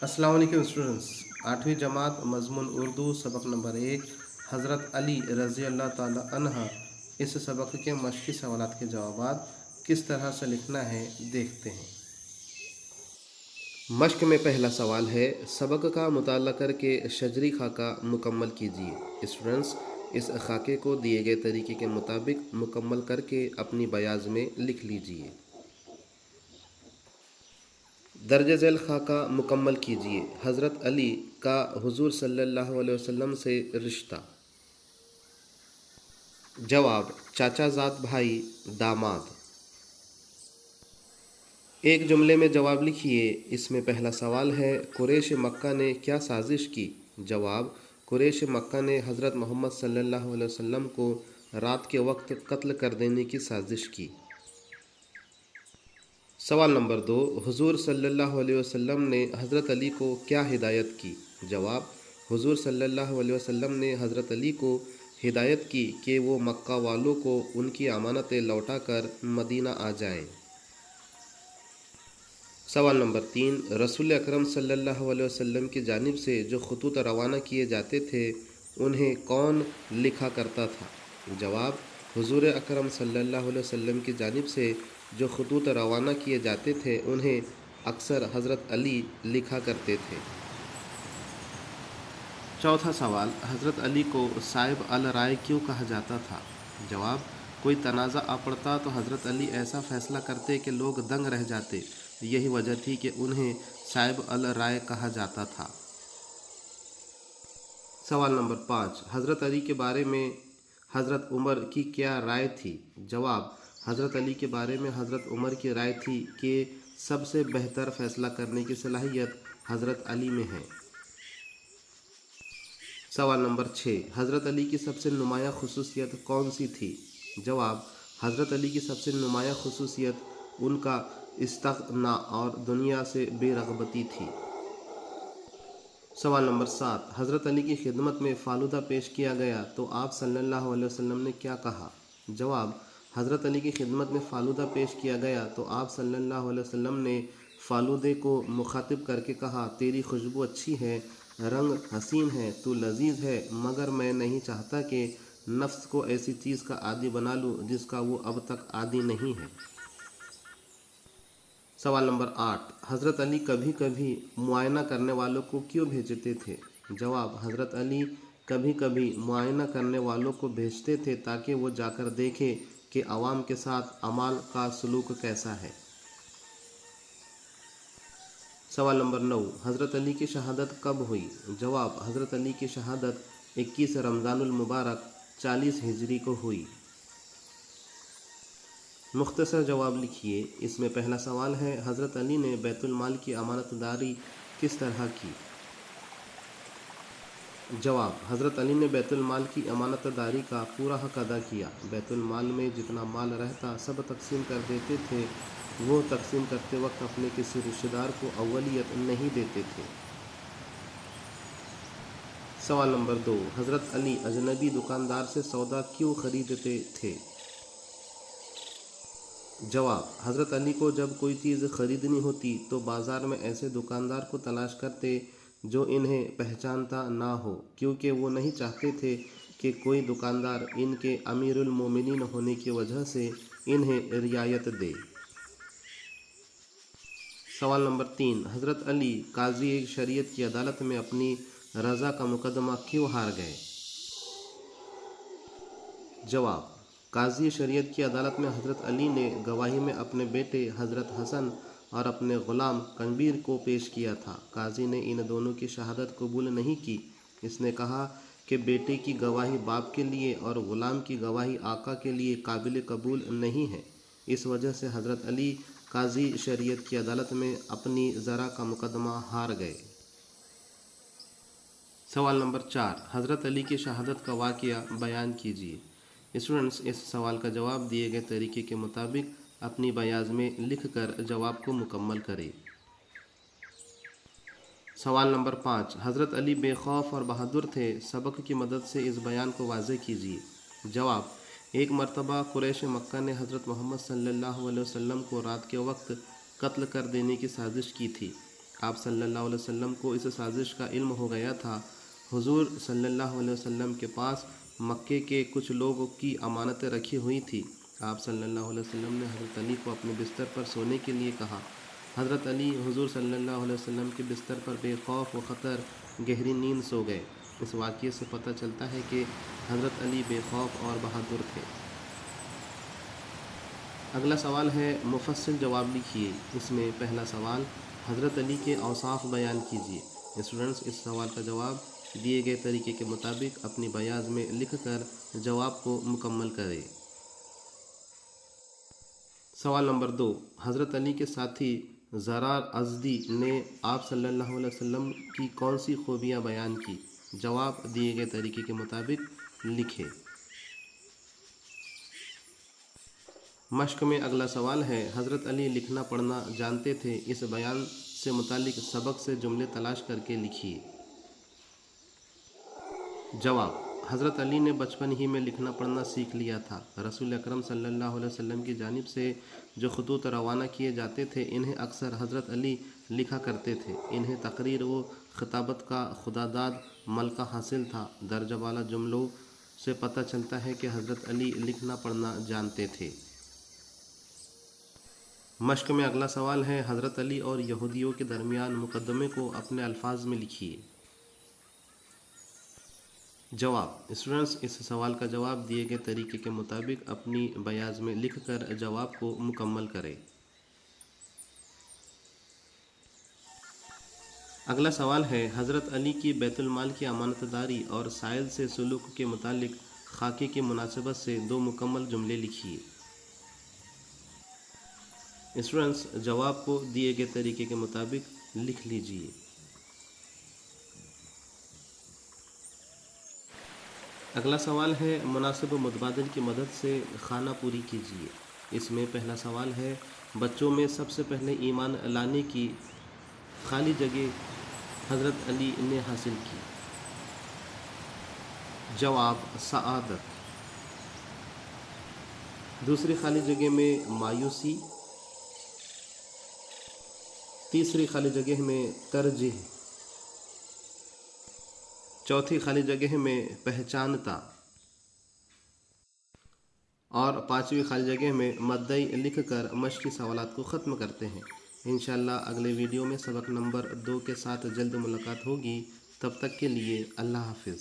अस्सलाम वालेकुम स्टूडेंट्स। 8वीं जमात मज़मून उर्दू सबक नंबर 1 हज़रत अली रज़ी अल्लाह ताला अन्हा। इस सबक के मश्की सवालात के जवाबात किस तरह से लिखना है देखते हैं। मश्क में पहला सवाल है, सबक का मुताला करके शजरी खाका मुकम्मल कीजिए। स्टूडेंट्स, इस खाके को दिए गए तरीके के मुताबिक मुकम्मल करके अपनी बयाज में लिख लीजिए। दर्ज झैल खाका मुकम्मल कीजिए। हज़रत अली का हुजूर सल्लल्लाहु अलैहि वसल्लम से रिश्ता। जवाब, चाचाजाद भाई, दामाद। एक जुमले में जवाब लिखिए। इसमें पहला सवाल है, कुरैश मक्का ने क्या साजिश की। जवाब, कुरैश मक्का ने हज़रत मोहम्मद सल्लल्लाहु अलैहि वसल्लम को रात के वक्त कत्ल कर देने की साजिश की। सवाल नंबर 2, हुजूर सल्लल्लाहु अलैहि वसल्लम ने हज़रत अली को क्या हिदायत की। जवाब, हुजूर सल्लल्लाहु अलैहि वसल्लम ने हज़रत अली को हिदायत की कि वो मक्का वालों को उनकी अमानतें लौटाकर मदीना आ जाएं। सवाल नंबर 3, रसूल अकरम सल्लल्लाहु अलैहि वसल्लम की जानिब से जो खतूत रवाना किए जाते थे उन्हें कौन लिखा करता था। जवाब, हुजूर अकरम सल्लल्लाहु अलैहि वसल्लम की जानिब से जो खतूत रवाना किए जाते थे उन्हें अक्सर हज़रत अली लिखा करते थे। चौथा सवाल, हज़रत अली को साहिब अल राय क्यों कहा जाता था। जवाब, कोई तनाज़ा आ पड़ता तो हज़रत अली ऐसा फ़ैसला करते कि लोग दंग रह जाते। यही वजह थी कि उन्हें साहिब अल राय कहा जाता था। सवाल नंबर 5, हज़रत अली के बारे में हज़रत उमर की क्या राय थी। जवाब, हज़रत अली के बारे में हज़रत उमर की राय थी कि सबसे बेहतर फ़ैसला करने की सलाहियत हज़रत अली में है। सवाल नंबर 6, हज़रत अली की सबसे नुमायाँ खुसूसियत कौन सी थी। जवाब, हज़रत अली की सबसे नुमायाँ खुसूसियत उनका इस्तग़ना और दुनिया से बेरग़बती थी। सवाल नंबर 7, हज़रत अली की खिदमत में फ़ालूदा पेश किया गया तो आप सल्लल्लाहु अलैहि वसल्लम ने क्या कहा। जवाब, हज़रत अली की खिदमत में फ़ालूदा पेश किया गया तो आप सल्लल्लाहु अलैहि वसल्लम ने फ़ालूदे को मुखातिब करके कहा, तेरी खुशबू अच्छी है, रंग हसीन है, तू लजीज है, मगर मैं नहीं चाहता कि नफ्स को ऐसी चीज़ का आदी बना लूँ जिसका वो अब तक आदी नहीं है। सवाल नंबर 8, हज़रत अली कभी कभी मुआयना करने वालों को क्यों भेजते थे। जवाब, हज़रत अली कभी कभी मुआयना करने वालों को भेजते थे ताकि वो जाकर देखें कि आवाम के साथ अमाल का सलूक कैसा है। सवाल नंबर 9, हज़रत अली की शहादत कब हुई। जवाब, हज़रत अली की शहादत 21 रमज़ानुल मुबारक 40 हिजरी को हुई। मुख्तसर जवाब लिखिए। इसमें पहला सवाल है, हज़रत अली ने बैतुल माल की अमानतदारी किस तरह की। जवाब, हज़रत अली ने बैतुल माल की अमानतदारी का पूरा हक अदा किया। बैतुल माल में जितना माल रहता सब तकसीम कर देते थे। वो तकसीम करते वक्त अपने किसी रिश्तेदार को अव्वलियत नहीं देते थे। सवाल नंबर 2, हज़रत अली अजनबी दुकानदार से सौदा क्यों खरीदते थे। जवाब, हज़रत अली को जब कोई चीज़ ख़रीदनी होती तो बाज़ार में ऐसे दुकानदार को तलाश करते जो इन्हें पहचानता ना हो, क्योंकि वो नहीं चाहते थे कि कोई दुकानदार इनके अमीरुल मोमिनीन होने की वजह से इन्हें रियायत दे। सवाल नंबर 3, हज़रत अली काजी शरीयत की अदालत में अपनी रज़ा का मुकदमा क्यों हार गए। जवाब, काजी शरीयत की अदालत में हज़रत अली ने गवाही में अपने बेटे हज़रत हसन और अपने ग़ुलाम कनबीर को पेश किया था। काजी ने इन दोनों की शहादत कबूल नहीं की। इसने कहा कि बेटे की गवाही बाप के लिए और ग़ुलाम की गवाही आका के लिए काबिल कबूल नहीं है। इस वजह से हज़रत अली काजी शरीयत की अदालत में अपनी ज़रा का मुकदमा हार गए। सवाल नंबर 4, हज़रत अली की शहादत का वाक़या बयान कीजिए। स्टूडेंट्स, इस सवाल का जवाब दिए गए तरीके के मुताबिक अपनी बयाज में लिखकर जवाब को मुकम्मल करें। सवाल नंबर 5, हज़रत अली बेखौफ और बहादुर थे, सबक की मदद से इस बयान को वाज़े कीजिए। जवाब, एक मरतबा कुरैश मक्का ने हज़रत मोहम्मद सल्लल्लाहु अलैहि वसल्लम को रात के वक्त कत्ल कर देने की साजिश की थी। آپ صلی اللہ علیہ وسلم کو اس سازش کا علم ہو گیا تھا۔ حضور صلی اللہ علیہ وسلم کے پاس مکے کے کچھ لوگوں کی امانتیں رکھی ہوئی تھی۔ آپ صلی اللہ علیہ وسلم نے حضرت علی کو اپنے بستر پر سونے کے لیے کہا۔ حضرت علی حضور صلی اللہ علیہ وسلم کے بستر پر بے خوف و خطر گہری نیند سو گئے۔ اس واقعے سے پتہ چلتا ہے کہ حضرت علی بے خوف اور بہادر تھے۔ اگلا سوال ہے مفصل جواب لکھیے۔ اس میں پہلا سوال، حضرت علی کے اوصاف بیان کیجیے۔ اسٹوڈنٹس اس سوال کا جواب دیے گئے طریقے کے مطابق اپنی بیاض میں لکھ کر جواب کو مکمل کریں۔ سوال نمبر 2، حضرت علی کے ساتھی زرار ازدی نے آپ صلی اللہ علیہ وسلم کی کون سی خوبیاں بیان کی؟ جواب دیے گئے طریقے کے مطابق لکھیں۔ مشق میں اگلا سوال ہے، حضرت علی لکھنا پڑھنا جانتے تھے، اس بیان سے متعلق سبق سے جملے تلاش کر کے لکھیے۔ جواب، حضرت علی نے بچپن ہی میں لکھنا پڑھنا سیکھ لیا تھا۔ رسول اکرم صلی اللہ علیہ وسلم کی جانب سے جو خطوط روانہ کیے جاتے تھے انہیں اکثر حضرت علی لکھا کرتے تھے۔ انہیں تقریر و خطابت کا خداداد ملکہ حاصل تھا۔ درجہ والا جملوں سے پتہ چلتا ہے کہ حضرت علی لکھنا پڑھنا جانتے تھے۔ مشق میں اگلا سوال ہے، حضرت علی اور یہودیوں کے درمیان مقدمے کو اپنے الفاظ میں لکھیے۔ جواب، اسٹوڈنٹس اس سوال کا جواب دیے گئے طریقے کے مطابق اپنی بیاض میں لکھ کر جواب کو مکمل کریں۔ اگلا سوال ہے، حضرت علی کی بیت المال کی امانت داری اور سائل سے سلوک کے متعلق خاکے کی مناسبت سے 2 مکمل جملے لکھیے۔ اسٹوڈنٹس جواب کو دیے گئے طریقے کے مطابق لکھ لیجیے۔ اگلا سوال ہے، مناسب متبادل کی مدد سے خانہ پوری کیجیے۔ اس میں پہلا سوال ہے، بچوں میں سب سے پہلے ایمان لانے کی خالی جگہ حضرت علی نے حاصل کی۔ جواب، سعادت۔ دوسری خالی جگہ میں مایوسی۔ تیسری خالی جگہ میں ترجیح۔ چوتھی خالی جگہ میں پہچانتا، اور 5ویں خالی جگہ میں مدعی لکھ کر مشقی سوالات کو ختم کرتے ہیں۔ انشاءاللہ اگلے ویڈیو میں سبق نمبر 2 کے ساتھ جلد ملاقات ہوگی۔ تب تک کے لیے اللہ حافظ۔